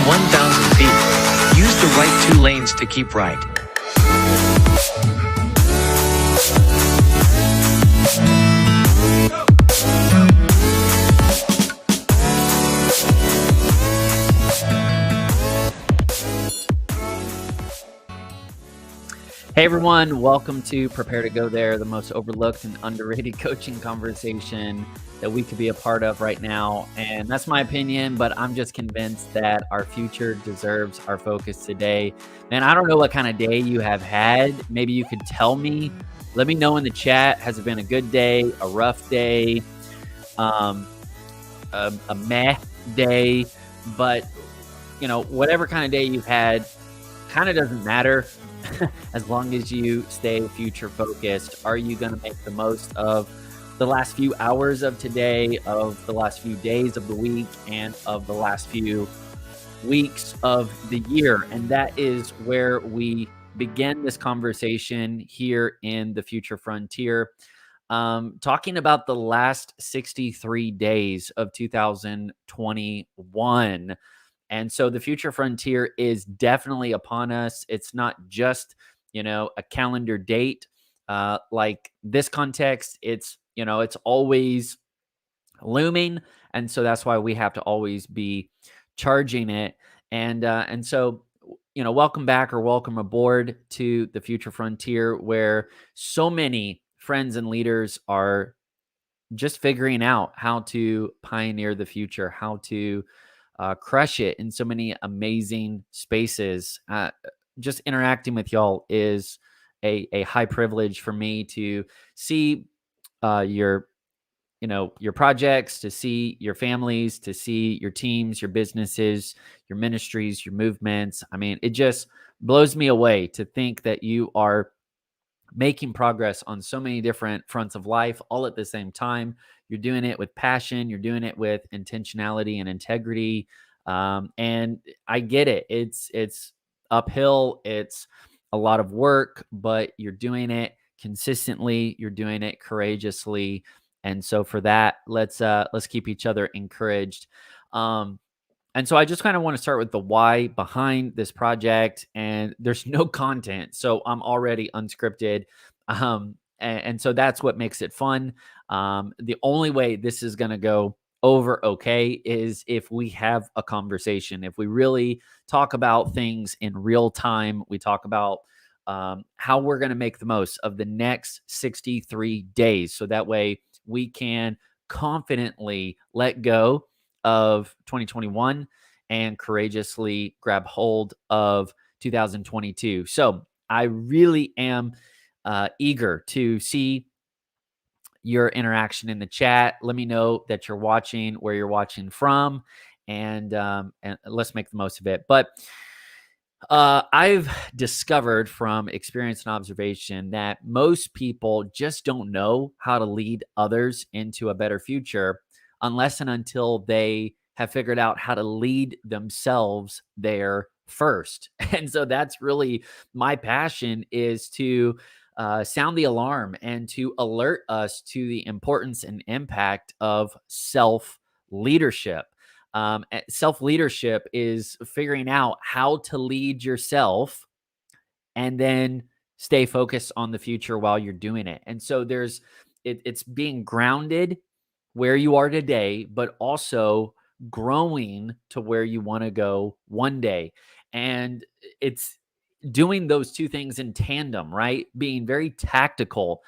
1,000 feet. Use the right two lanes to keep right. Hey everyone, welcome to Prepare to Go There, the most overlooked and underrated coaching conversation that we could be a part of right now. And that's my opinion, but I'm just convinced that our future deserves our focus today. Man, I don't know what kind of day you have had. Maybe you could tell me. Let me know in the chat. Has it been a good day, a rough day, a meh day? But, whatever kind of day you've had kind of doesn't matter. As long as you stay future focused. Are you going to make the most of the last few hours of today, of the last few days of the week, and of the last few weeks of the year? And that is where we begin this conversation here in the Future Frontier, talking about the last 63 days of 2021. And so the Future Frontier is definitely upon us. It's not just, a calendar date. Like this context, it's always looming. And so that's why we have to always be charging it. And so, welcome back or welcome aboard to the Future Frontier, where so many friends and leaders are just figuring out how to pioneer the future, how to crush it in so many amazing spaces. Just interacting with y'all is a high privilege for me to see your projects, to see your families, to see your teams, your businesses, your ministries, your movements. I mean, it just blows me away to think that you are making progress on so many different fronts of life all at the same time. You're doing it with passion. You're doing it with intentionality and integrity. And I get it. It's uphill. It's a lot of work, but you're doing it consistently. You're doing it courageously. And so for that, let's keep each other encouraged. And so I just kind of want to start with the why behind this project. And there's no content, so I'm already unscripted. And so that's what makes it fun. The only way this is going to go over okay is if we have a conversation, if we really talk about things in real time. We talk about how we're going to make the most of the next 63 days. So that way we can confidently let go of 2021 and courageously grab hold of 2022. So I really am eager to see your interaction in the chat. Let me know that you're watching, where you're watching from, and let's make the most of it. But I've discovered from experience and observation that most people just don't know how to lead others into a better future unless and until they have figured out how to lead themselves there first. And so that's really my passion, is to sound the alarm and to alert us to the importance and impact of self-leadership. Self-leadership is figuring out how to lead yourself and then stay focused on the future while you're doing it. And so it's being grounded where you are today, but also growing to where you want to go one day. And it's doing those two things in tandem, right? Being very tactical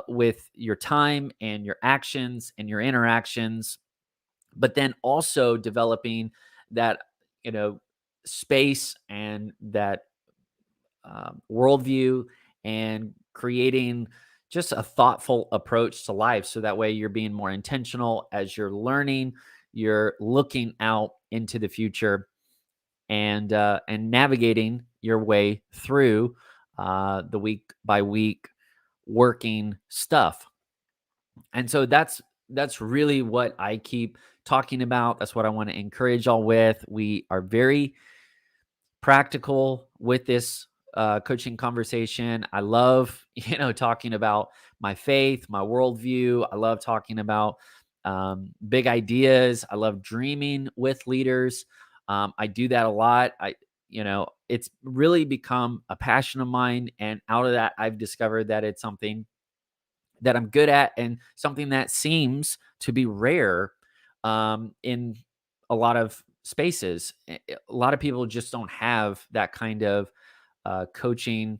with your time and your actions and your interactions, but then also developing that, space and that worldview, and creating just a thoughtful approach to life. So that way you're being more intentional as you're learning, you're looking out into the future, and navigating your way through the week by week working stuff. And so that's really what I keep talking about. That's what I want to encourage y'all with. We are very practical with this coaching conversation. I love, talking about my faith, my worldview. I love talking about big ideas. I love dreaming with leaders. I do that a lot. It's really become a passion of mine. And out of that, I've discovered that it's something that I'm good at and something that seems to be rare in a lot of spaces. A lot of people just don't have that kind of coaching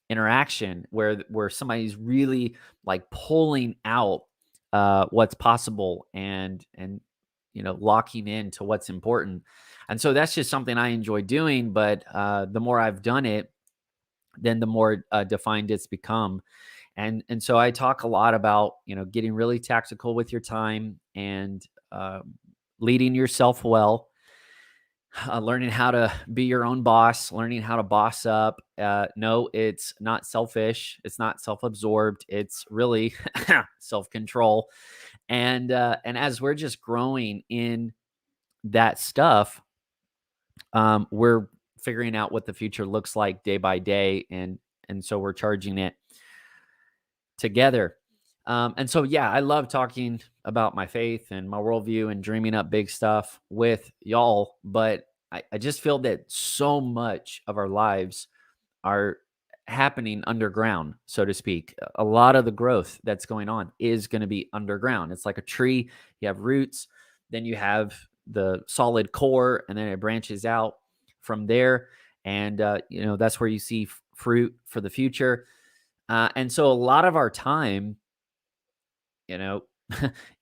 interaction where somebody's really like pulling out what's possible and locking into what's important. And so that's just something I enjoy doing. But the more I've done it, then the more defined it's become. And so I talk a lot about getting really tactical with your time and uh, leading yourself well, learning how to be your own boss, learning how to boss up. No, it's not selfish. It's not self-absorbed. It's really self-control. And as we're just growing in that stuff, we're figuring out what the future looks like day by day, and so we're charging it together. And so, yeah, I love talking about my faith and my worldview and dreaming up big stuff with y'all. But I just feel that so much of our lives are happening underground, so to speak. A lot of the growth that's going on is going to be underground. It's like a tree. You have roots, then you have the solid core, and then it branches out from there. And, that's where you see fruit for the future. And so a lot of our time, you know,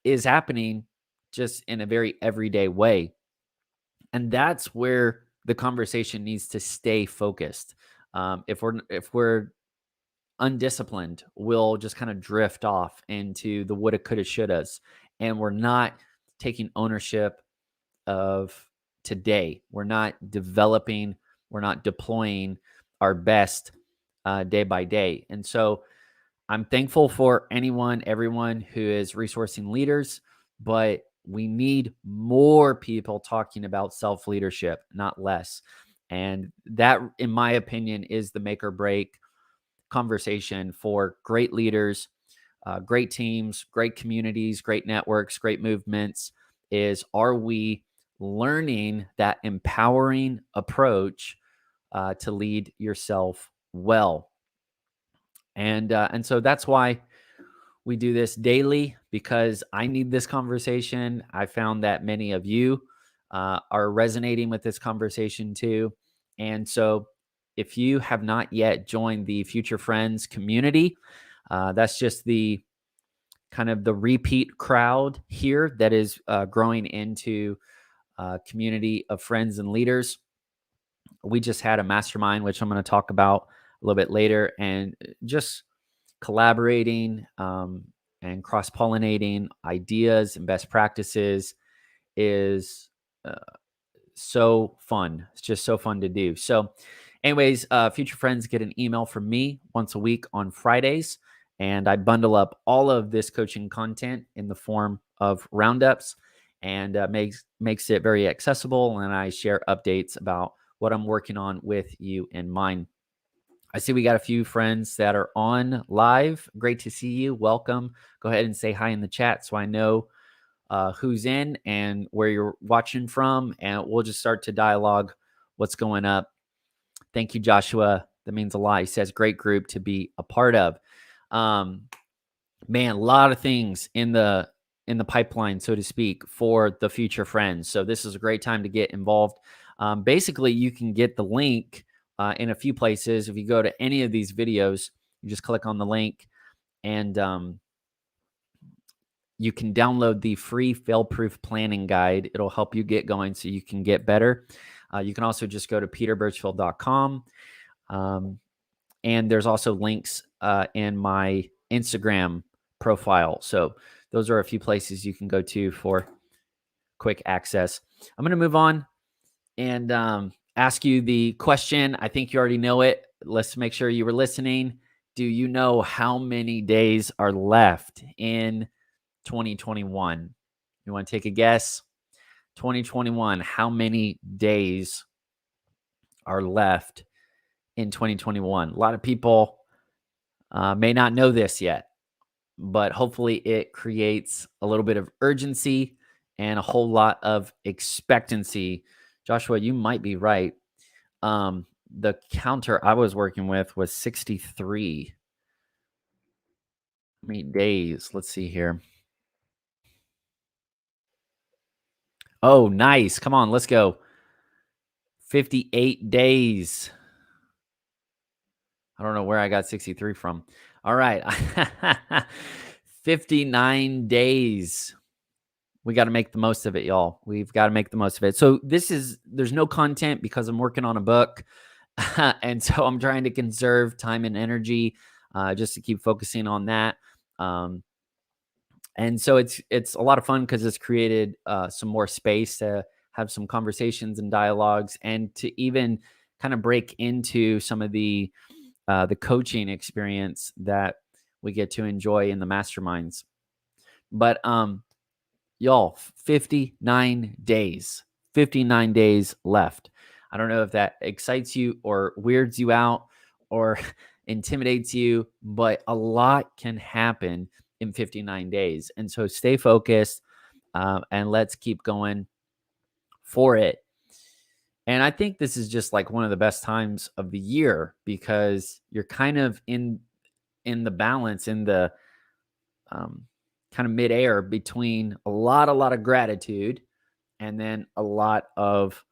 is happening just in a very everyday way. And that's where the conversation needs to stay focused. If we're undisciplined, we'll just kind of drift off into the woulda, coulda, shouldas, and we're not taking ownership of today. We're not developing, we're not deploying our best day by day. And so I'm thankful for everyone who is resourcing leaders, but we need more people talking about self leadership, not less. And that, in my opinion, is the make or break conversation for great leaders, great teams, great communities, great networks, great movements. Are we learning that empowering approach to lead yourself well? And so that's why we do this daily, because I need this conversation. I found that many of you are resonating with this conversation too. And so if you have not yet joined the Future Friends community, that's just the kind of the repeat crowd here that is growing into a community of friends and leaders. We just had a mastermind, which I'm going to talk about a little bit later, and just collaborating and cross pollinating ideas and best practices is so fun. It's just so fun to do. So, anyways, Future Friends get an email from me once a week on Fridays, and I bundle up all of this coaching content in the form of roundups, and makes it very accessible. And I share updates about what I'm working on with you in mind. I see we got a few friends that are on live. Great to see you. Welcome. Go ahead and say hi in the chat so I know who's in and where you're watching from, and we'll just start to dialogue what's going up. Thank you, Joshua. That means a lot. He says, great group to be a part of. Man, a lot of things in the pipeline, so to speak, for the Future Friends. So this is a great time to get involved. Basically, you can get the link in a few places. If you go to any of these videos, you just click on the link, and you can download the free fail-proof planning guide. It'll help you get going so you can get better. You can also just go to peterbirchfield.com. And there's also links in my Instagram profile. So those are a few places you can go to for quick access. I'm going to move on and ask you the question. I think you already know it. Let's make sure you were listening. Do you know how many days are left in 2021? You want to take a guess? 2021, how many days are left in 2021? A lot of people may not know this yet, but hopefully it creates a little bit of urgency and a whole lot of expectancy Joshua, you might be right. The counter I was working with was 63. How many days? Let's see here. Oh, nice. Come on, let's go. 58 days. I don't know where I got 63 from. All right. 59 days. We got to make the most of it, y'all. We've got to make the most of it. So there's no content because I'm working on a book. And so I'm trying to conserve time and energy just to keep focusing on that. Um, and so it's a lot of fun because it's created some more space to have some conversations and dialogues, and to even kind of break into some of the coaching experience that we get to enjoy in the masterminds. But y'all, 59 days, 59 days left. I don't know if that excites you or weirds you out or intimidates you, but a lot can happen in 59 days. And so stay focused and let's keep going for it. And I think this is just like one of the best times of the year because you're kind of in the balance, in the um, kind of midair between a lot of gratitude and then a lot of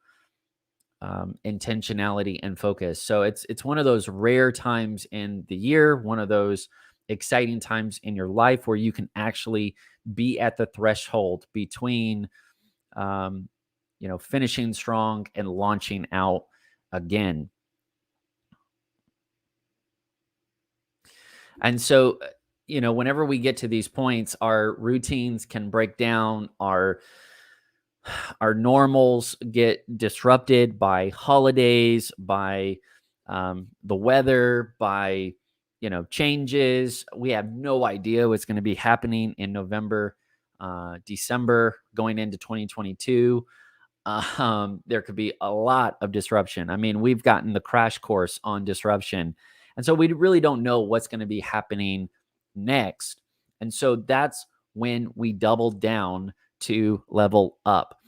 intentionality and focus. So it's one of those rare times in the year, one of those exciting times in your life where you can actually be at the threshold between finishing strong and launching out again. And so whenever we get to these points, our routines can break down, our normals get disrupted by holidays, by the weather, by changes. We have no idea what's going to be happening in November, December, going into 2022. There could be a lot of disruption. I mean, we've gotten the crash course on disruption, and so we really don't know what's going to be happening next. And so that's when we double down to level up.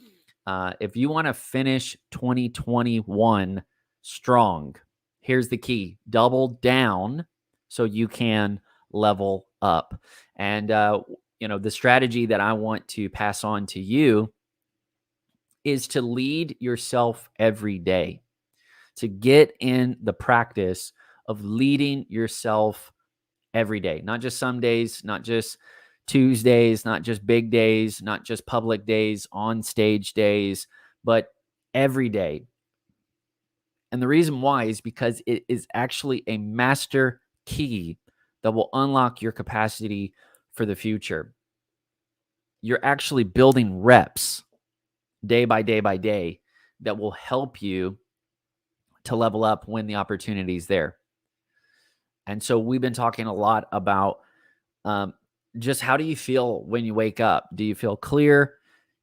If you want to finish 2021 strong, here's the key: double down so you can level up. And the strategy that I want to pass on to you is to lead yourself every day, to get in the practice of leading yourself every day, not just some days, not just Tuesdays, not just big days, not just public days, on stage days, but every day. And the reason why is because it is actually a master key that will unlock your capacity for the future. You're actually building reps day by day by day that will help you to level up when the opportunity is there. And so we've been talking a lot about just how do you feel when you wake up? Do you feel clear?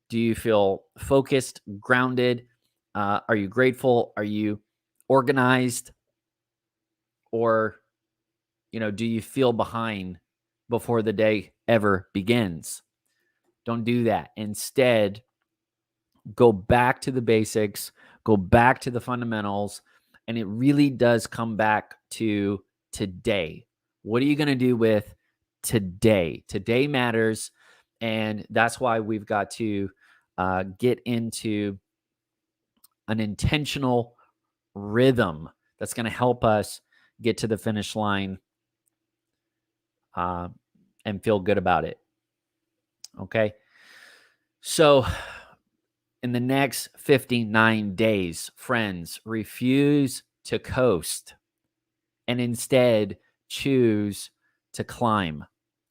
Do you feel focused, grounded? Are you grateful? Are you organized? Or, do you feel behind before the day ever begins? Don't do that. Instead, go back to the basics, go back to the fundamentals, and it really does come back to today. What are you going to do with today? Today matters, and that's why we've got to get into an intentional rhythm that's going to help us get to the finish line and feel good about it. Okay. So in the next 59 days, friends, refuse to coast and instead choose to climb.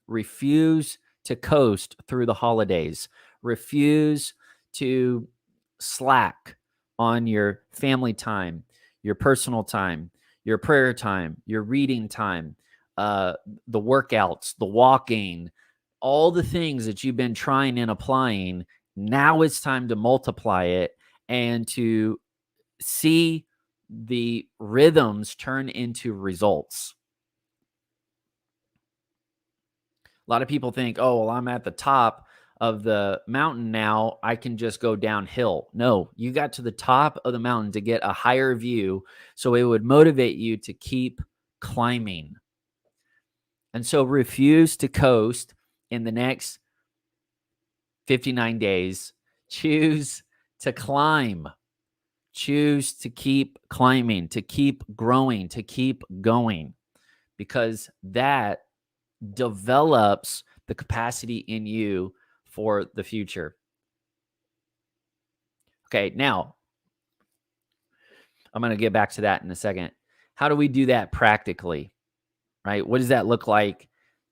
Refuse to coast through the holidays. Refuse to slack on your family time, your personal time, your prayer time, your reading time, the workouts, the walking, all the things that you've been trying and applying. Now it's time to multiply it and to see the rhythms turn into results. A lot of people think, oh, well, I'm at the top of the mountain now, I can just go downhill. No, you got to the top of the mountain to get a higher view. So it would motivate you to keep climbing. And so refuse to coast in the next 59 days. Choose to climb. Choose to keep climbing, to keep growing, to keep going, because that develops the capacity in you for the future. Okay, now I'm going to get back to that in a second. How do we do that practically, right? What does that look like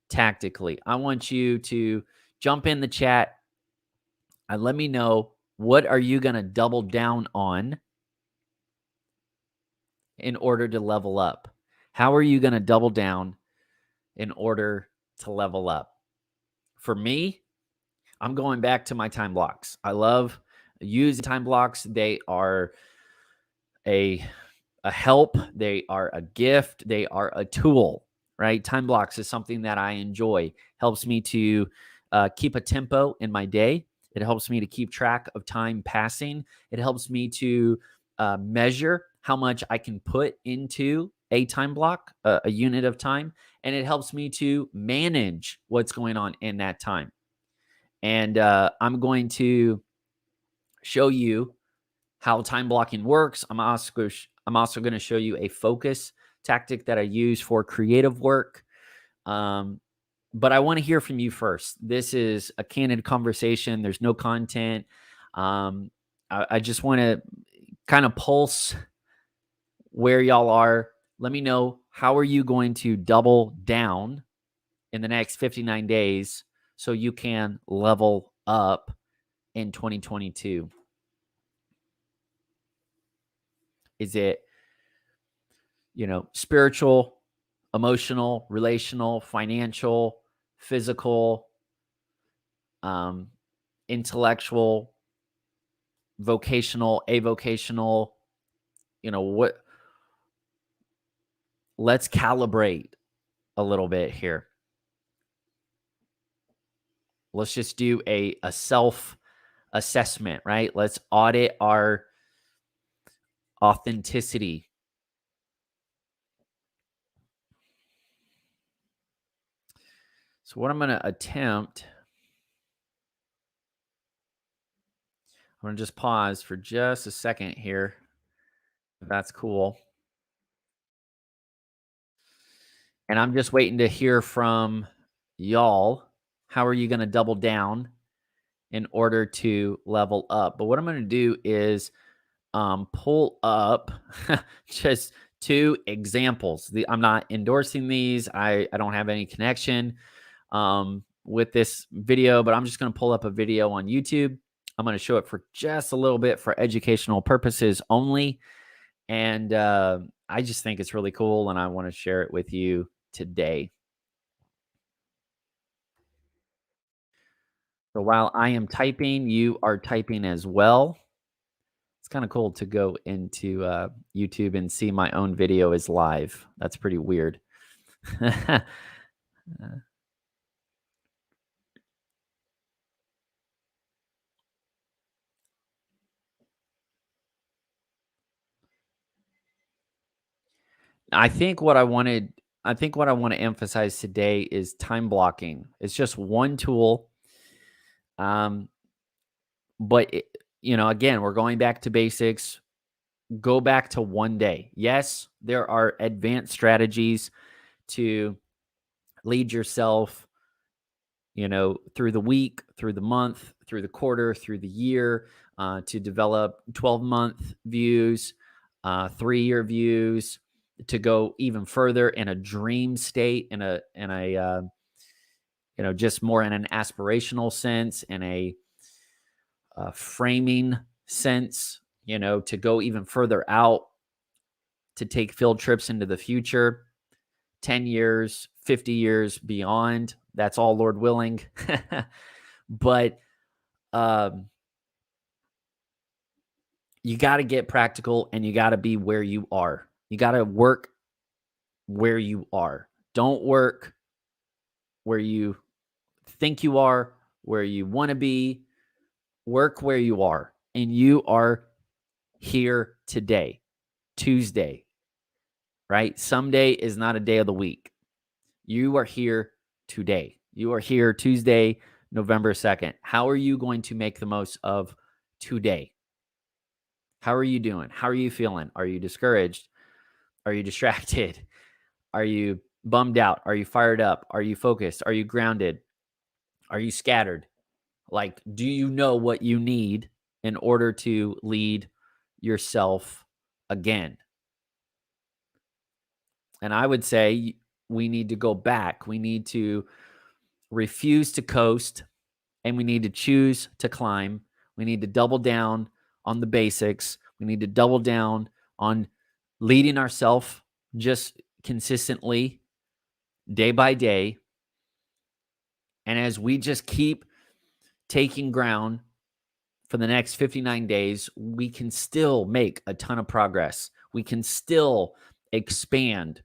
tactically? I want you to jump in the chat and let me know, what are you going to double down on in order to level up? How are you going to double down in order to level up? For me, I'm going back to my time blocks. I love using time blocks. They are a help. They are a gift. They are a tool, right? Time blocks is something that I enjoy. Helps me to keep a tempo in my day. It helps me to keep track of time passing. It helps me to measure how much I can put into a time block, a unit of time. And it helps me to manage what's going on in that time. And I'm going to show you how time blocking works. I'm also going to show you a focus tactic that I use for creative work. But I want to hear from you first. This is a candid conversation. There's no content. I just want to kind of pulse where y'all are. Let me know, how are you going to double down in the next 59 days so you can level up in 2022? Is it, spiritual, emotional, relational, financial, physical, intellectual, vocational, avocational? What? Let's calibrate a little bit here. Let's just do a self assessment, right? Let's audit our authenticity. So what I'm going to attempt, I'm going to just pause for just a second here. If that's cool. And I'm just waiting to hear from y'all. How are you going to double down in order to level up? But what I'm going to do is pull up just two examples. I'm not endorsing these. I don't have any connection with this video, but I'm just going to pull up a video on YouTube. I'm going to show it for just a little bit for educational purposes only. And I just think it's really cool, and I want to share it with you today. So while I am typing, you are typing as well. It's kind of cool to go into YouTube and see my own video is live. That's pretty weird. I think what I want to emphasize today is time blocking. It's just one tool. But again, we're going back to basics. Go back to one day. Yes, there are advanced strategies to lead yourself, through the week, through the month, through the quarter, through the year, to develop 12-month views, 3-year views, to go even further in a dream state, in a just more in an aspirational sense, in a framing sense, to go even further out, to take field trips into the future, 10 years, 50 years beyond. That's all Lord willing. But you got to get practical, and you got to be where you are. You got to work where you are. Don't work where you think you are. where you want to be, work where you are, and you are here today, Tuesday, right? Someday is not a day of the week. You are here today. You are here Tuesday, November 2nd. How are you going to make the most of today? How are you doing? How are you feeling? Are you discouraged? Are you distracted? Are you bummed out? Are you fired up? Are you focused? Are you grounded? Are you scattered? Like, do you know what you need in order to lead yourself again? And I would say we need to go back. We need to refuse to coast and we need to choose to climb. We need to double down on the basics. We need to double down on leading ourselves just consistently day by day. And as we just keep taking ground for the next 59 days, we can still make a ton of progress. We can still expand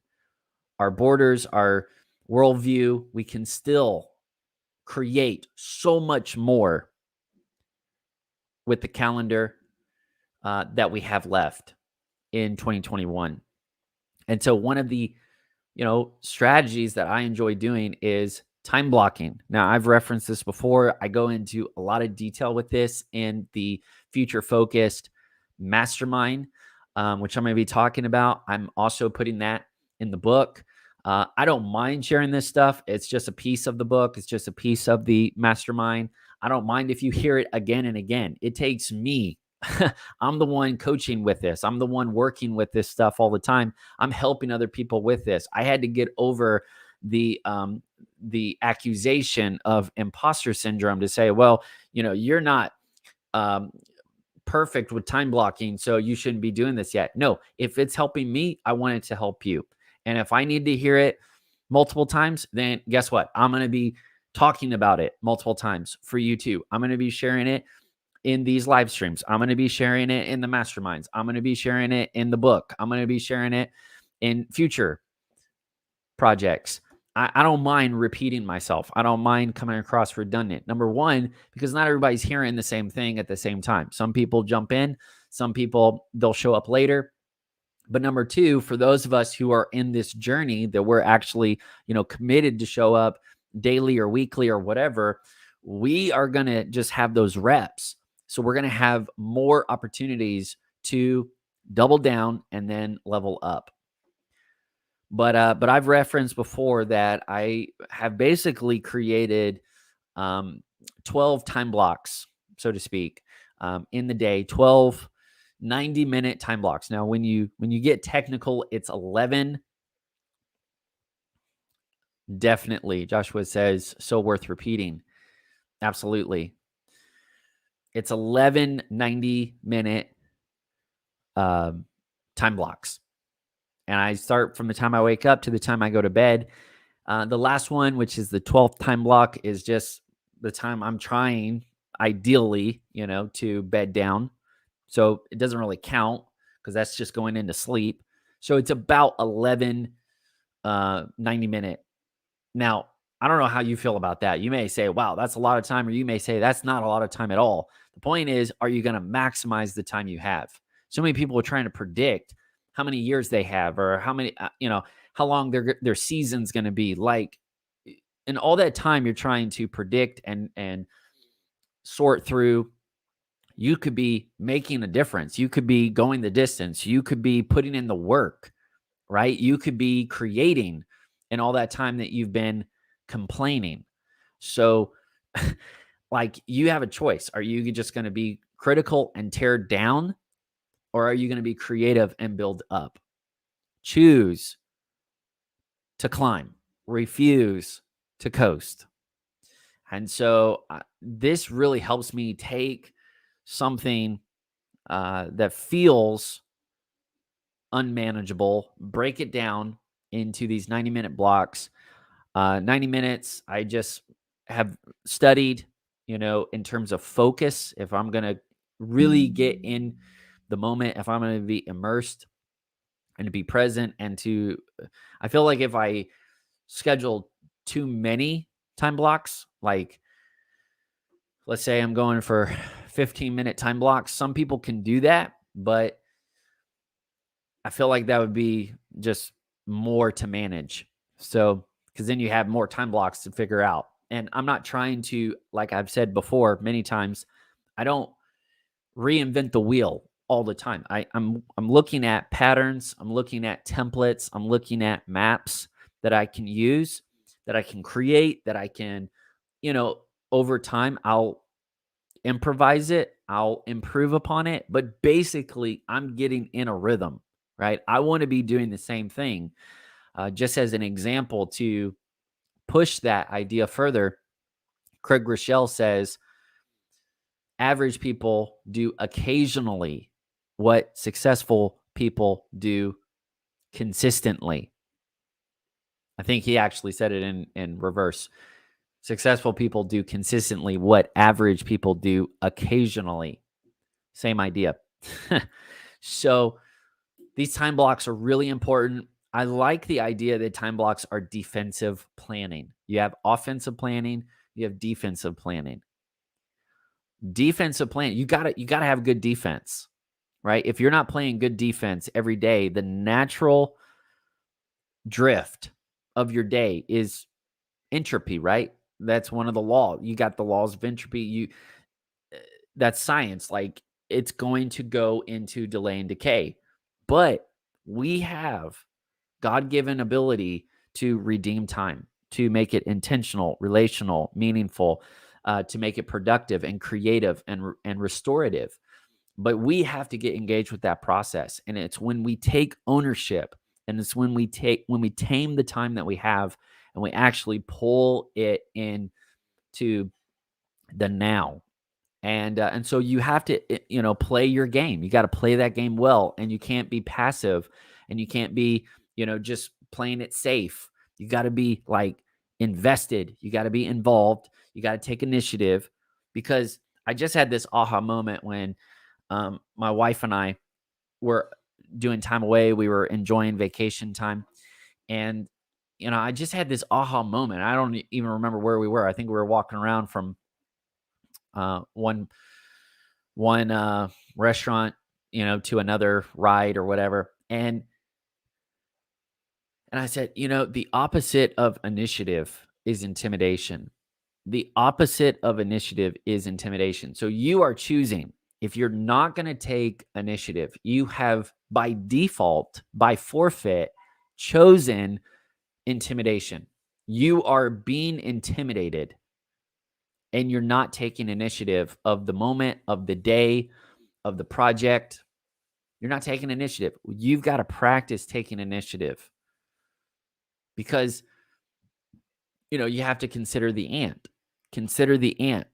our borders, our worldview. We can still create so much more with the calendar that we have left in 2021. And so one of the, strategies that I enjoy doing is time blocking. Now, I've referenced this before. I go into a lot of detail with this in the future focused mastermind, which I'm going to be talking about. I'm also putting that in the book. I don't mind sharing this stuff. It's just a piece of the book. It's just a piece of the mastermind. I don't mind if you hear it again and again. It takes me. I'm the one coaching with this. I'm the one working with this stuff all the time. I'm helping other people with this. I had to get over the accusation of imposter syndrome to say, well, you're not perfect with time blocking, so you shouldn't be doing this yet. No, if it's helping me, I want it to help you. And if I need to hear it multiple times, then guess what? I'm going to be talking about it multiple times for you too. I'm going to be sharing it in these live streams. I'm going to be sharing it in the masterminds. I'm going to be sharing it in the book. I'm going to be sharing it in future projects. I don't mind repeating myself. I don't mind coming across redundant. Number one, because not everybody's hearing the same thing at the same time. Some people jump in, some people, they'll show up later. But number two, for those of us who are in this journey that we're actually, committed to show up daily or weekly or whatever, we are going to just have those reps. So we're going to have more opportunities to double down and then level up. But I've referenced before that I have basically created 12 time blocks, so to speak, in the day, 12 90-minute time blocks. Now, when you get technical, it's 11. Definitely. Joshua says, so worth repeating. Absolutely. It's 11 90-minute time blocks. And I start from the time I wake up to the time I go to bed. The last one, which is the 12th time block, is just the time I'm trying, ideally, to bed down. So it doesn't really count because that's just going into sleep. So it's about 11 90-minute. Now, I don't know how you feel about that. You may say, wow, that's a lot of time, or you may say that's not a lot of time at all. The point is, are you going to maximize the time you have? So many people are trying to predict how many years they have or how many, how long their season's going to be. Like, in all that time you're trying to predict and sort through, you could be making a difference. You could be going the distance. You could be putting in the work, right? You could be creating in all that time that you've been complaining. So like, you have a choice. Are you just going to be critical and tear down, or are you going to be creative and build up? Choose to climb, refuse to coast. And so this really helps me take something that feels unmanageable, break it down into these 90-minute blocks. 90 minutes, I just have studied, in terms of focus, if I'm going to really get in the moment, if I'm going to be immersed and to be present I feel like if I schedule too many time blocks, like let's say I'm going for 15-minute time blocks. Some people can do that, but I feel like that would be just more to manage. So, because then you have more time blocks to figure out. And I'm not trying to, like I've said before many times, I don't reinvent the wheel all the time. I'm looking at patterns, I'm looking at templates, I'm looking at maps that I can use, that I can create, that I can, over time I'll improvise it, I'll improve upon it, but basically I'm getting in a rhythm, right? I want to be doing the same thing. Just as an example to push that idea further, Craig Rochelle says average people do occasionally what successful people do consistently. I think he actually said it in reverse. Successful people do consistently what average people do occasionally. Same idea. So these time blocks are really important. I like the idea that time blocks are defensive planning. You have offensive planning, you have defensive planning. Defensive plan, you gotta have good defense, right? If you're not playing good defense every day, the natural drift of your day is entropy, right? That's one of the laws. You got the laws of entropy. That's science. Like, it's going to go into delay and decay. But we have God-given ability to redeem time, to make it intentional, relational, meaningful, to make it productive and creative and restorative. But we have to get engaged with that process. And it's when we take ownership, and it's when we tame the time that we have, and we actually pull it into the now. And so you have to, play your game. You got to play that game well, and you can't be passive, and you can't be, just playing it safe. You got to be like invested. You got to be involved. You got to take initiative, because I just had this aha moment when my wife and I were doing time away. We were enjoying vacation time, and I just had this aha moment. I don't even remember where we were. I think we were walking around from one restaurant, to another ride or whatever. And I said, the opposite of initiative is intimidation. The opposite of initiative is intimidation. So you are choosing. If you're not going to take initiative, you have by default, by forfeit, chosen intimidation. You are being intimidated, and you're not taking initiative of the moment, of the day, of the project. You're not taking initiative. You've got to practice taking initiative, because you have to consider the ant. Consider the ant.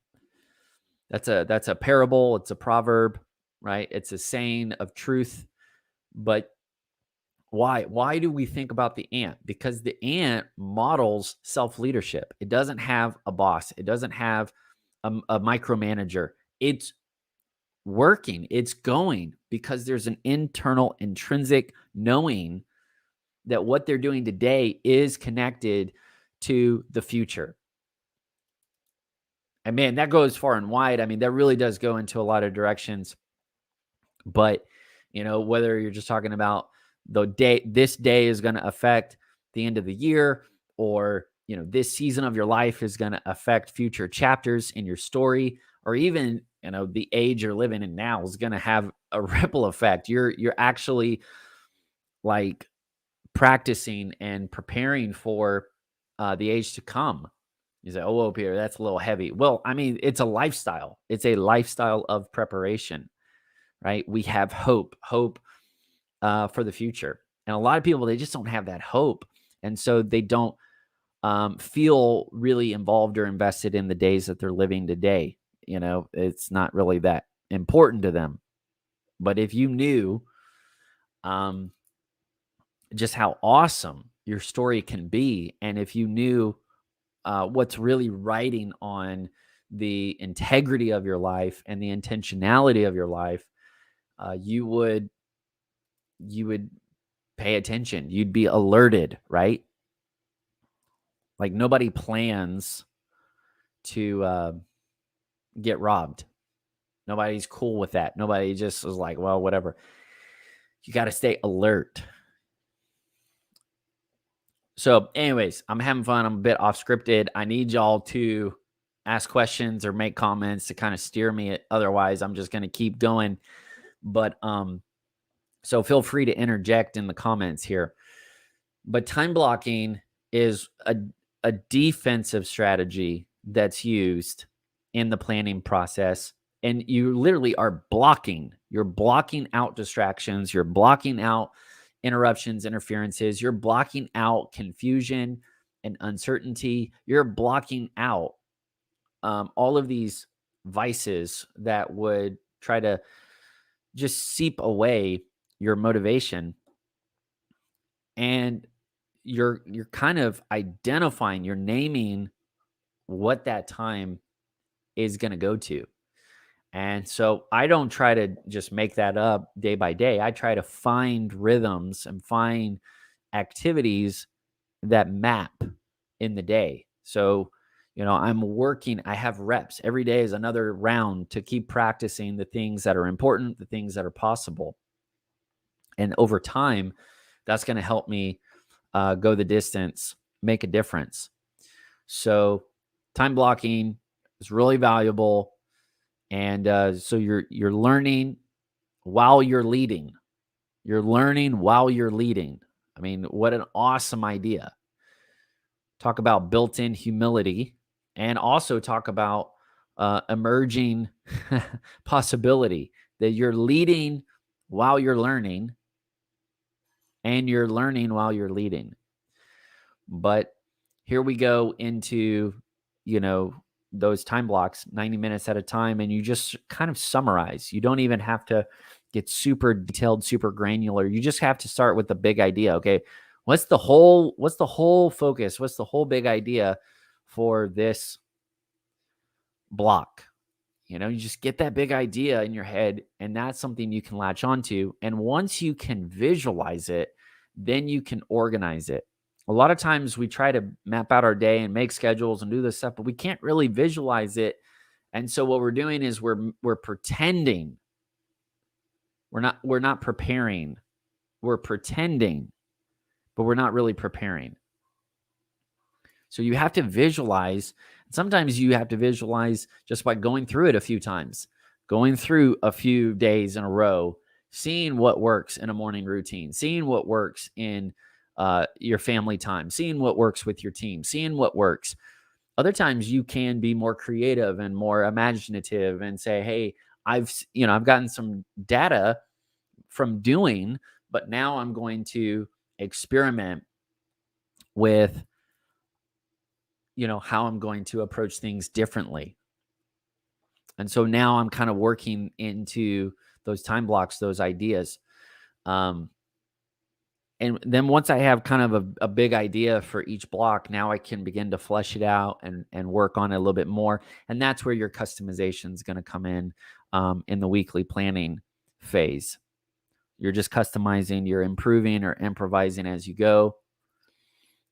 That's a parable, it's a proverb, right? It's a saying of truth. But why do we think about the ant? Because the ant models self-leadership. It doesn't have a boss. It doesn't have a micromanager. It's working. It's going because there's an internal intrinsic knowing that what they're doing today is connected to the future. And man, that goes far and wide. I mean, that really does go into a lot of directions. But, whether you're just talking about this day is going to affect the end of the year, or, this season of your life is going to affect future chapters in your story, or even, the age you're living in now is going to have a ripple effect. You're actually like practicing and preparing for the age to come. You say, "Oh, Peter, that's a little heavy." Well, I mean, it's a lifestyle. It's a lifestyle of preparation, right? We have hope for the future, and a lot of people, they just don't have that hope, and so they don't feel really involved or invested in the days that they're living today. It's not really that important to them. But if you knew just how awesome your story can be, and if you knew what's really riding on the integrity of your life and the intentionality of your life, you would pay attention. You'd be alerted, right? Like, nobody plans to get robbed. Nobody's cool with that. Nobody just is like, well, whatever. You got to stay alert. So, anyways, I'm having fun. I'm a bit off scripted. I need y'all to ask questions or make comments to kind of steer me. Otherwise, I'm just going to keep going. But so feel free to interject in the comments here. But time blocking is a defensive strategy that's used in the planning process. And you literally are blocking. You're blocking out distractions. You're blocking out interruptions, interferences. You're blocking out confusion and uncertainty. You're blocking out all of these vices that would try to just seep away your motivation. And you're kind of identifying, you're naming what that time is going to go to. And so I don't try to just make that up day by day. I try to find rhythms and find activities that map in the day. So, I'm working, I have reps. Every day is another round to keep practicing the things that are important, the things that are possible. And over time, that's going to help me go the distance, make a difference. So time blocking is really valuable. And so you're learning while you're leading. You're learning while you're leading. I mean, what an awesome idea. Talk about built-in humility, and also talk about emerging possibility that you're leading while you're learning, and you're learning while you're leading. But here we go into, those time blocks, 90 minutes at a time, and you just kind of summarize. You don't even have to get super detailed, super granular. You just have to start with the big idea. Okay, what's the whole focus? What's the whole big idea for this block? You just get that big idea in your head, and that's something you can latch onto. And once you can visualize it, then you can organize it. A lot of times we try to map out our day and make schedules and do this stuff, but we can't really visualize it. And so what we're doing is we're pretending. We're not preparing. We're pretending, but we're not really preparing. So you have to visualize. Sometimes you have to visualize just by going through it a few times, going through a few days in a row, seeing what works in a morning routine, seeing what works in your family time, seeing what works with your team, seeing what works. Other times you can be more creative and more imaginative and say, hey, I've gotten some data from doing, but now I'm going to experiment with how I'm going to approach things differently. And so now I'm kind of working into those time blocks, those ideas. And then once I have kind of a big idea for each block, now I can begin to flesh it out and work on it a little bit more. And that's where your customization is going to come in the weekly planning phase. You're just customizing, you're improving or improvising as you go.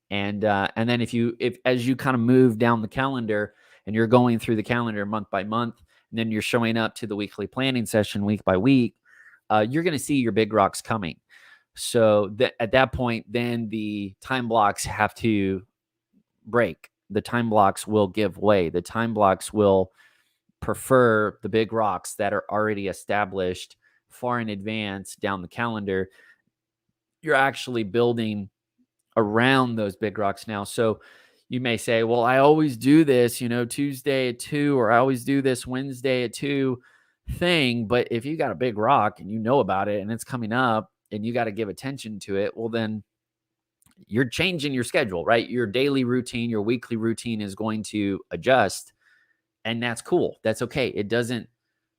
And then if as you kind of move down the calendar and you're going through the calendar month by month, and then you're showing up to the weekly planning session week by week, you're going to see your big rocks coming. So at that point, then the time blocks have to break. The time blocks will give way. The time blocks will prefer the big rocks that are already established far in advance down the calendar. You're actually building around those big rocks now. So you may say, well, I always do this, Tuesday at 2, or I always do this Wednesday at 2 thing. But if you got a big rock and you know about it and it's coming up and you got to give attention to it, well, then you're changing your schedule, right? Your daily routine, your weekly routine is going to adjust. And that's cool. That's okay. It doesn't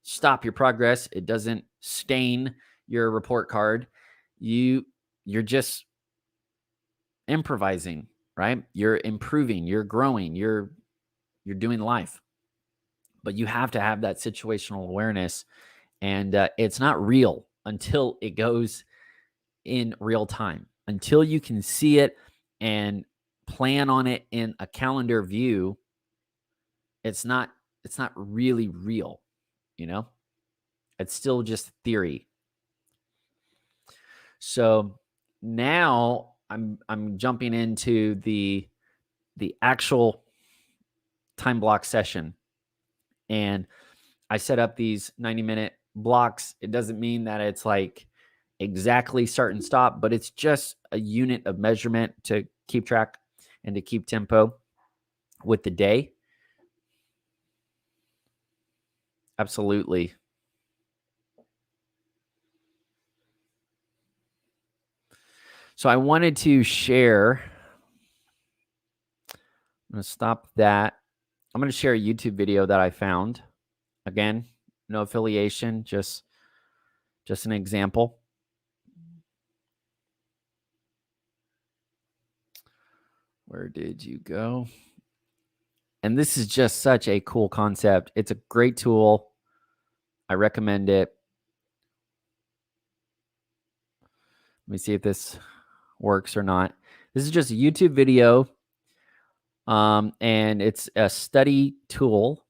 stop your progress. It doesn't stain your report card. You're just improvising, right? You're improving, you're growing, you're doing life. But you have to have that situational awareness, and it's not real until it goes in real time. Until you can see it and plan on it in a calendar view, it's not it's not really real, you know? It's still just theory. So now I'm jumping into the actual time block session, and I set up these 90-minute blocks. It doesn't mean that it's like exactly start and stop, but it's just a unit of measurement to keep track and to keep tempo with the day. Absolutely. So I wanted to share. I'm going to stop that. I'm going to share a YouTube video that I found. Again, no affiliation, just an example. Where did you go? And this is just such a cool concept. It's a great tool. I recommend it. Let me see if this works or not. This is just a YouTube video, and it's a study tool.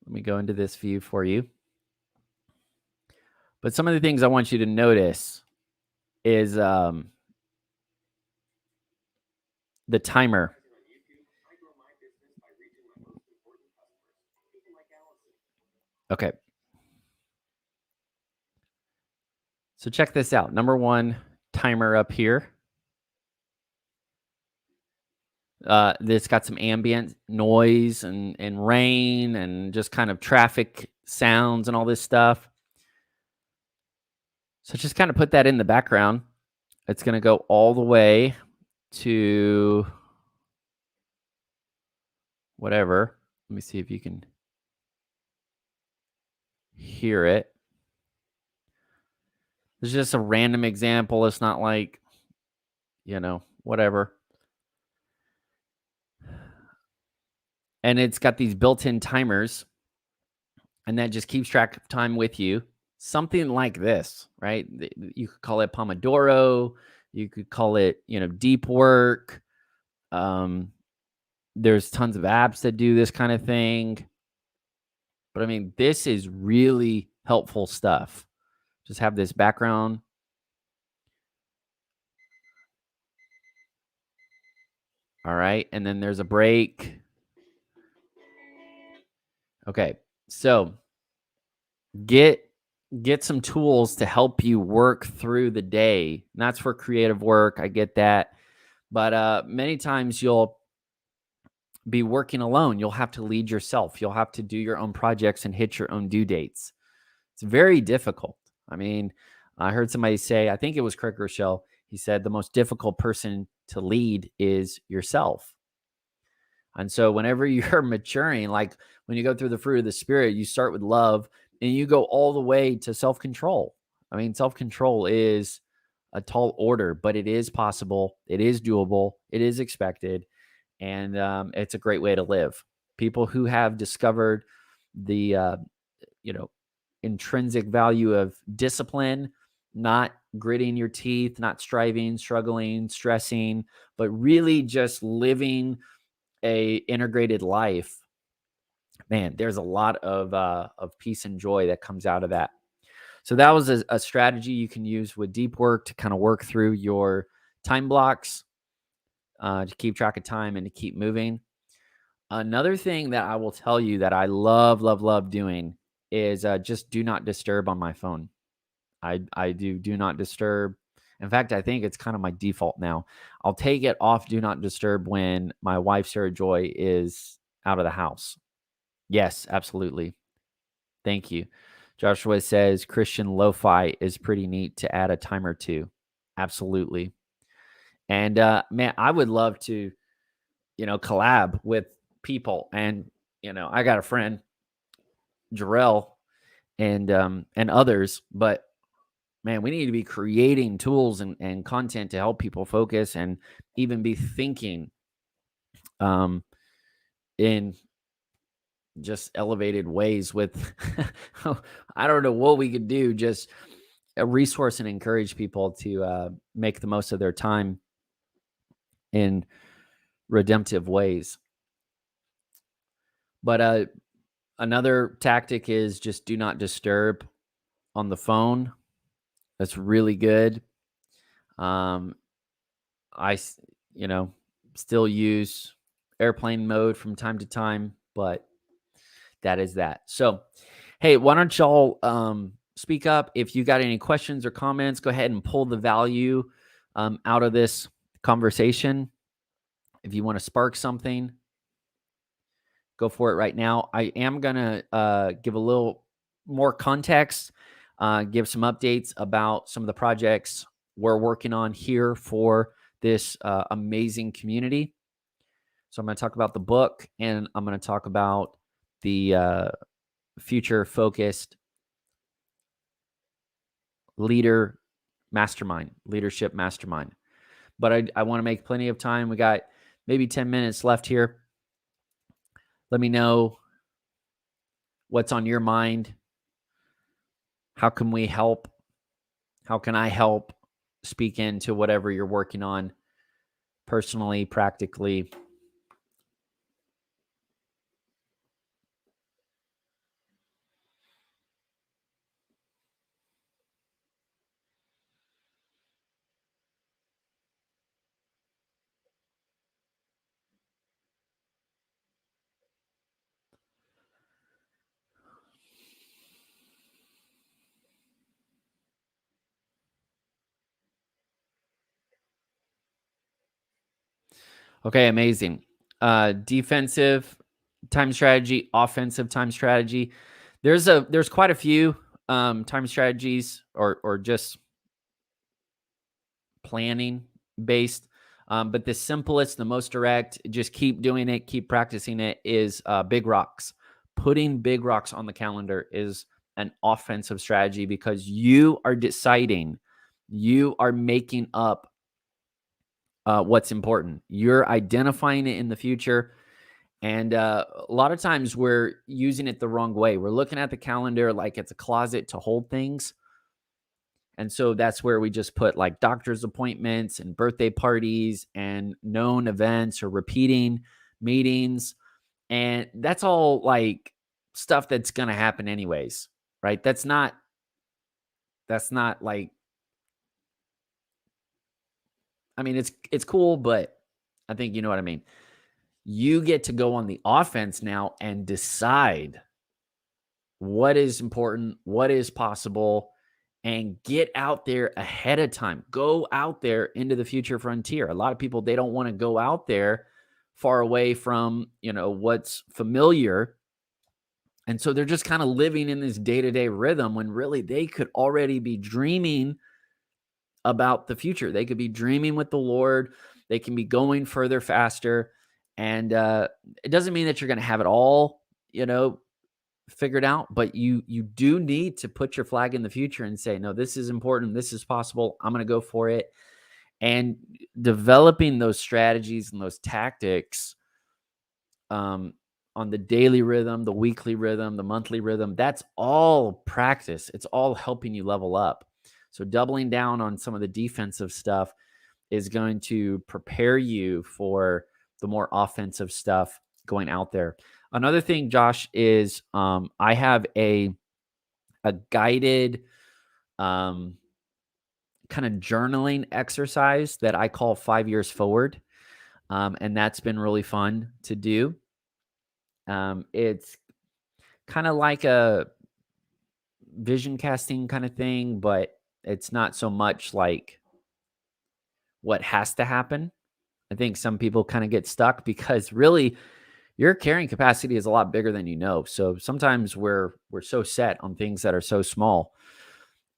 Let me go into this view for you. But some of the things I want you to notice is the timer. Okay. So check this out. Number one, timer up here. It's got some ambient noise and rain and just kind of traffic sounds and all this stuff. So just kind of put that in the background. It's going to go all the way to whatever. Let me see if you can hear it. This is just a random example. It's not like, whatever. And it's got these built-in timers, and that just keeps track of time with you. Something like this, right? You could call it Pomodoro. You could call it, deep work. There's tons of apps that do this kind of thing. But I mean, this is really helpful stuff. Just have this background. All right. And then there's a break. Okay. So get some tools to help you work through the day. And that's for creative work. I get that. But many times you'll be working alone. You'll have to lead yourself. You'll have to do your own projects and hit your own due dates. It's very difficult. I mean, I heard somebody say, I think it was Craig Rochelle, he said the most difficult person to lead is yourself. And so whenever you're maturing, like when you go through the fruit of the Spirit, you start with love and you go all the way to self-control. I mean, self-control is a tall order, but it is possible. It is doable. It is expected. And it's a great way to live. People who have discovered the, intrinsic value of discipline, not gritting your teeth, not striving, struggling, stressing, but really just living a integrated life. Man, there's a lot of peace and joy that comes out of that. So that was a strategy you can use with deep work to kind of work through your time blocks, to keep track of time and to keep moving. Another thing that I will tell you that I love doing is just do not disturb on my phone. I do not disturb. In fact, I think it's kind of my default now. I'll take it off do not disturb when my wife, Sarah Joy, is out of the house. Yes, absolutely. Thank you. Joshua says Christian lo-fi is pretty neat to add a timer to. Absolutely. And man, I would love to, collab with people. And, I got a friend, Jarrell, and others, but man, we need to be creating tools and content to help people focus and even be thinking in just elevated ways with, I don't know what we could do, just a resource and encourage people to make the most of their time in redemptive ways. But another tactic is just do not disturb on the phone. That's really good. Um, I, you know, still use airplane mode from time to time, but that is that. So, hey, why don't y'all speak up if you got any questions or comments? Go ahead and pull the value out of this conversation. If you want to spark something, go for it right now. I am gonna give a little more context, give some updates about some of the projects we're working on here for this amazing community. So I'm going to talk about the book, and I'm going to talk about the future focused leadership mastermind. But I want to make plenty of time. We got maybe 10 minutes left here. Let me know what's on your mind. How can we help? How can I help speak into whatever you're working on personally, practically? Okay, amazing. Defensive time strategy, offensive time strategy. There's quite a few time strategies or just planning based. But the simplest, the most direct, just keep doing it, keep practicing it is big rocks. Putting big rocks on the calendar is an offensive strategy because you are deciding, you are making up what's important. You're identifying it in the future. And a lot of times we're using it the wrong way. We're looking at the calendar like it's a closet to hold things. And so that's where we just put like doctor's appointments and birthday parties and known events or repeating meetings. And that's all like stuff that's going to happen anyways, right? That's not like, I mean, it's cool, but I think you know what I mean. You get to go on the offense now and decide what is important, what is possible, and get out there ahead of time. Go out there into the future frontier. A lot of people, they don't want to go out there far away from, what's familiar. And so they're just kind of living in this day-to-day rhythm when really they could already be dreaming about the future. They could be dreaming with the Lord. They can be going further, faster. And it doesn't mean that you're going to have it all, figured out, but you do need to put your flag in the future and say, no, this is important, this is possible, I'm going to go for it. And developing those strategies and those tactics on the daily rhythm, the weekly rhythm, the monthly rhythm, that's all practice. It's all helping you level up. So doubling down on some of the defensive stuff is going to prepare you for the more offensive stuff going out there. Another thing, Josh, is I have a guided kind of journaling exercise that I call 5 years forward. And that's been really fun to do. It's kind of like a vision casting kind of thing, but it's not so much like what has to happen. I think some people kind of get stuck because really your carrying capacity is a lot bigger than you know. So sometimes we're so set on things that are so small.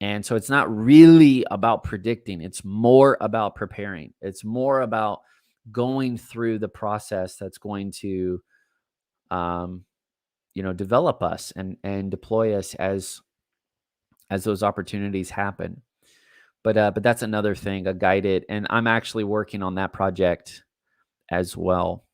And so it's not really about predicting. It's more about preparing. It's more about going through the process that's going to develop us and deploy us as those opportunities happen. But that's another thing, a guided, and I'm actually working on that project as well.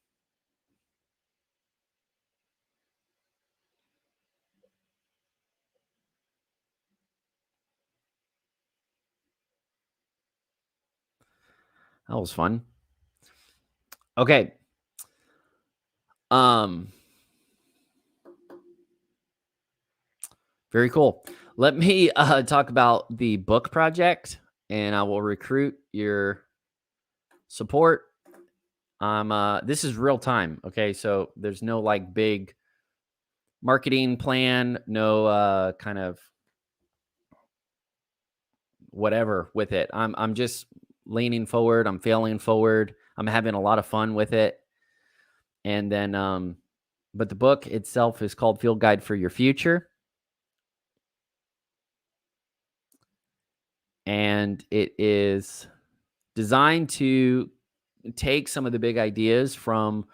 That was fun. Okay. Um Very cool. Let me talk about the book project, and I will recruit your support. This is real time. Okay. So there's no like big marketing plan, no kind of whatever with it. I'm just leaning forward. I'm failing forward. I'm having a lot of fun with it. And then but the book itself is called Field Guide for Your Future. And it is designed to take some of the big ideas from,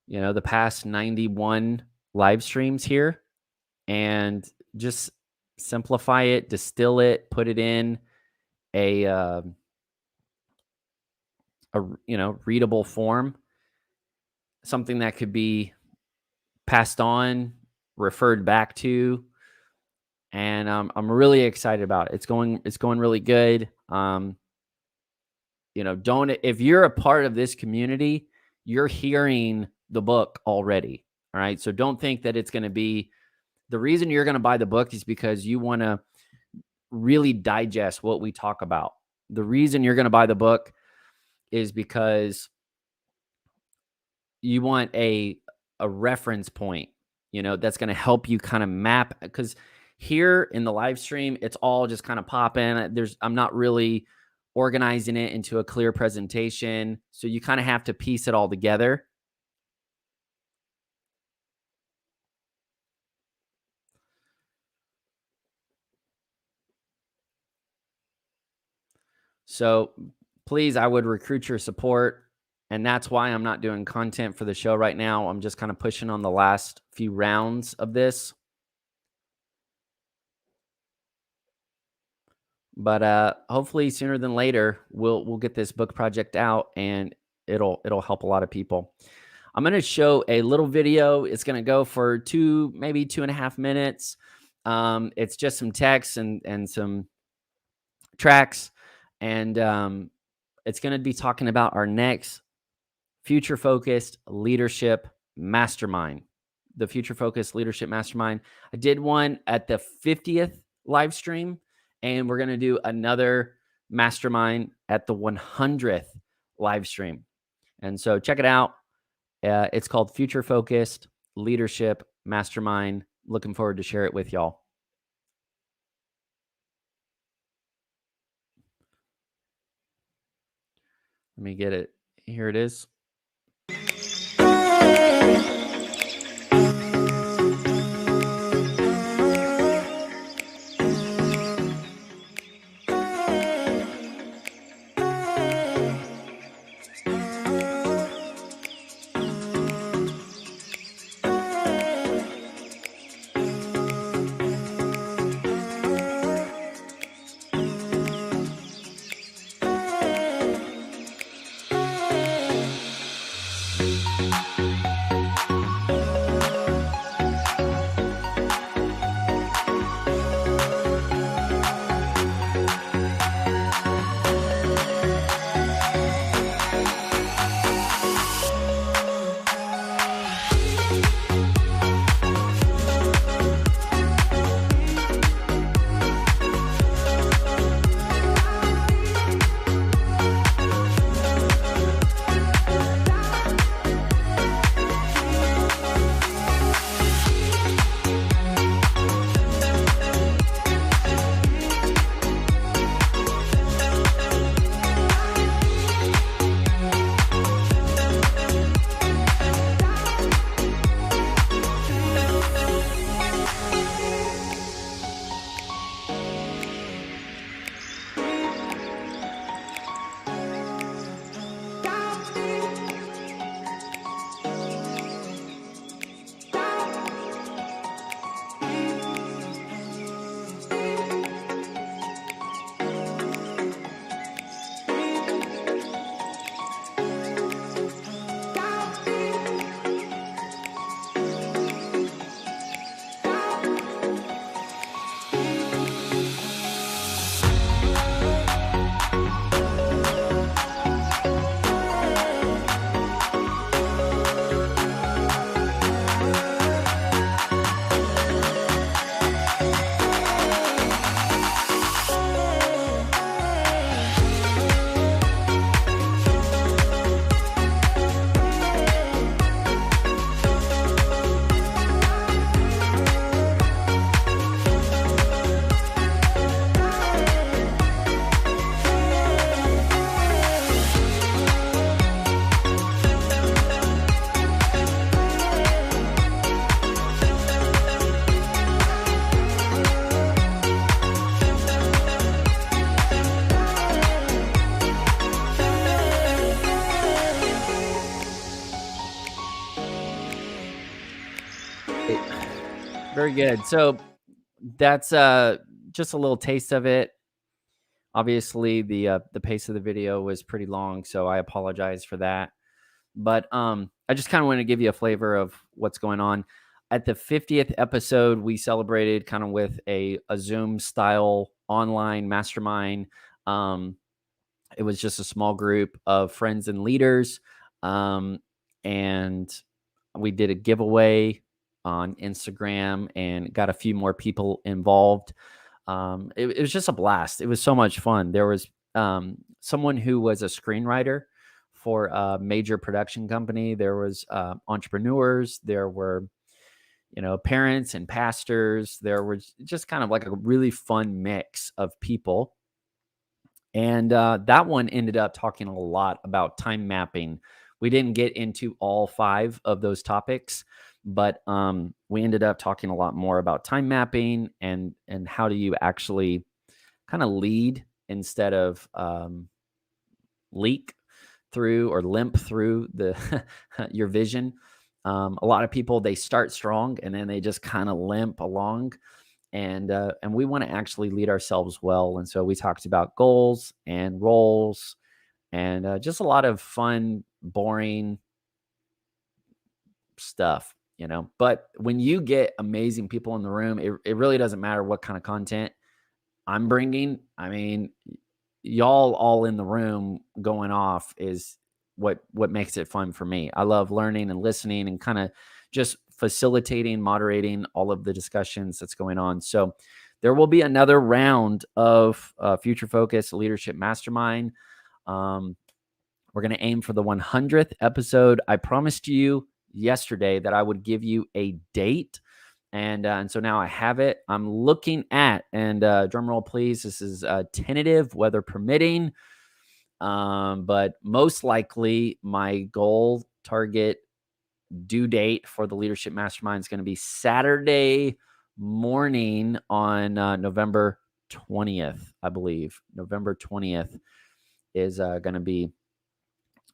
the past 91 live streams here and just simplify it, distill it, put it in a readable form, something that could be passed on, referred back to, and I'm really excited about it. It's going really good. Don't if you're a part of this community, you're hearing the book already. All right, so don't think that it's going to be the reason you're going to buy the book is because you want to really digest what we talk about. The reason you're going to buy the book is because you want a reference point, that's going to help you kind of map, because here in the live stream, it's all just kind of popping. I'm not really organizing it into a clear presentation. So you kind of have to piece it all together. So please, I would recruit your support. And that's why I'm not doing content for the show right now. I'm just kind of pushing on the last few rounds of this. But hopefully sooner than later, we'll get this book project out and it'll help a lot of people. I'm going to show a little video. It's going to go for maybe 2.5 minutes. It's just some text and some tracks. And it's going to be talking about our next future-focused leadership mastermind. The future-focused leadership mastermind. I did one at the 50th live stream, and we're going to do another mastermind at the 100th live stream. And so check it out. It's called Future Focused Leadership Mastermind. Looking forward to share it with y'all. Let me get it. Here it is. Very good. So that's just a little taste of it. Obviously, the pace of the video was pretty long, so I apologize for that. But I just kind of want to give you a flavor of what's going on. At the 50th episode, we celebrated kind of with a Zoom style online mastermind. It was just a small group of friends and leaders. And we did a giveaway on Instagram and got a few more people involved. It was just a blast. It was so much fun. There was someone who was a screenwriter for a major production company. There was entrepreneurs. There were, parents and pastors. There was just kind of like a really fun mix of people. And that one ended up talking a lot about time mapping. We didn't get into all 5 of those topics, but we ended up talking a lot more about time mapping and how do you actually kind of lead instead of leak through or limp through the your vision. A lot of people, they start strong and then they just kind of limp along. And we want to actually lead ourselves well. And so we talked about goals and roles and just a lot of fun, boring stuff, But when you get amazing people in the room, it really doesn't matter what kind of content I'm bringing. I mean, y'all all in the room going off is what makes it fun for me. I love learning and listening and kind of just facilitating, moderating all of the discussions that's going on. So there will be another round of Future Focus Leadership Mastermind. We're going to aim for the 100th episode. I promised you yesterday that I would give you a date. And so now I have it. I'm looking at, and drum roll, please. This is tentative, weather permitting. But most likely my goal target due date for the Leadership Mastermind is going to be Saturday morning on November 20th, I believe. November 20th is going to be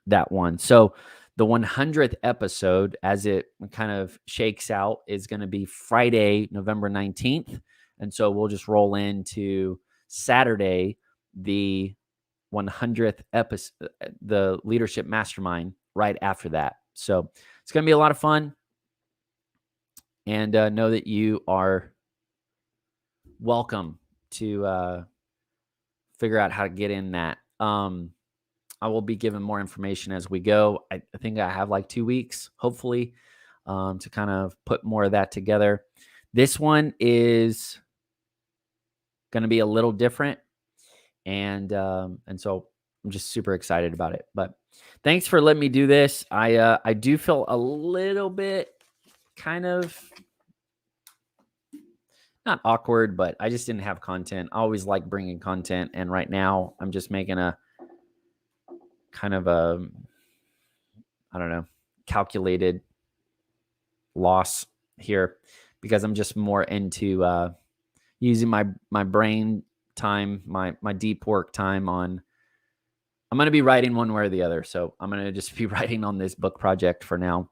that one. So the 100th episode, as it kind of shakes out, is going to be Friday, November 19th. And so we'll just roll into Saturday, the 100th episode, the Leadership Mastermind right after that. So it's going to be a lot of fun. And know that you are welcome to figure out how to get in that. I will be giving more information as we go. I think I have like 2 weeks, hopefully, to kind of put more of that together. This one is going to be a little different. And so I'm just super excited about it. But thanks for letting me do this. I do feel a little bit kind of not awkward, but I just didn't have content. I always like bringing content. And right now I'm just making a kind of a, I don't know, calculated loss here because I'm just more into using my brain time, my deep work time on. I'm going to be writing one way or the other. So I'm going to just be writing on this book project for now.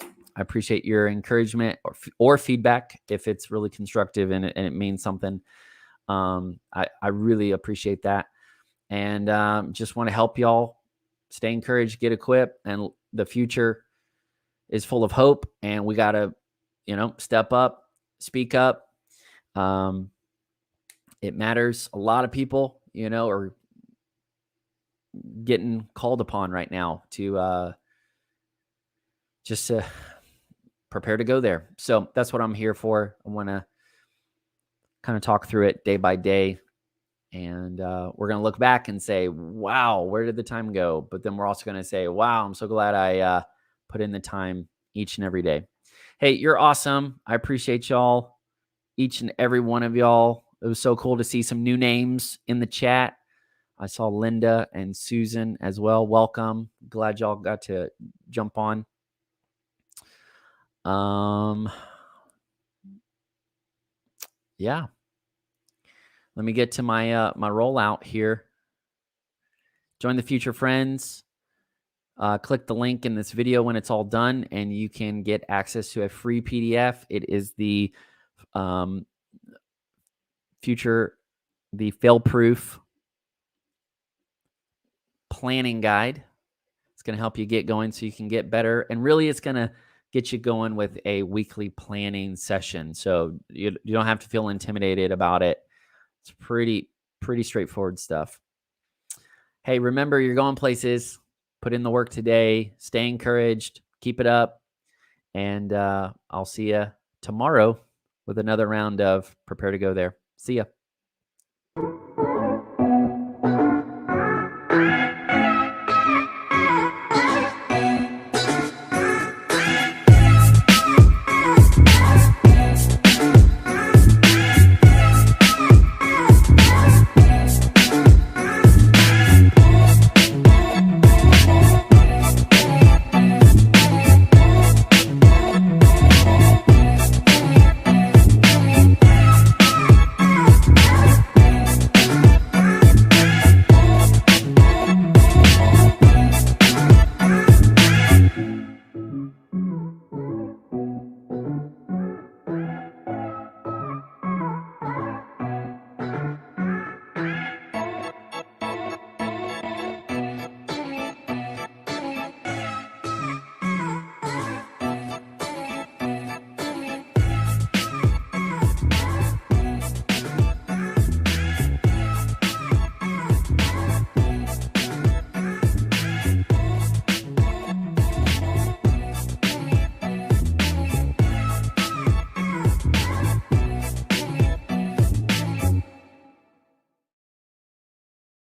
I appreciate your encouragement or feedback if it's really constructive and it means something. I really appreciate that. And just want to help y'all stay encouraged, get equipped, and the future is full of hope. And we got to, step up, speak up. It matters. A lot of people, are getting called upon right now to just to prepare to go there. So that's what I'm here for. I want to kind of talk through it day by day. And we're going to look back and say, wow, where did the time go? But then we're also going to say, wow, I'm so glad I put in the time each and every day. Hey, you're awesome. I appreciate y'all, each and every one of y'all. It was so cool to see some new names in the chat. I saw Linda and Susan as well. Welcome. Glad y'all got to jump on. Yeah. Let me get to my my rollout here. Join the Future Friends. Click the link in this video when it's all done, and you can get access to a free PDF. It is the um, the fail-proof planning guide. It's going to help you get going so you can get better. And really, it's going to get you going with a weekly planning session. So you don't have to feel intimidated about it. It's pretty straightforward stuff. Hey, remember, you're going places. Put in the work today. Stay encouraged. Keep it up. And I'll see you tomorrow with another round of Prepare to Go There. See ya.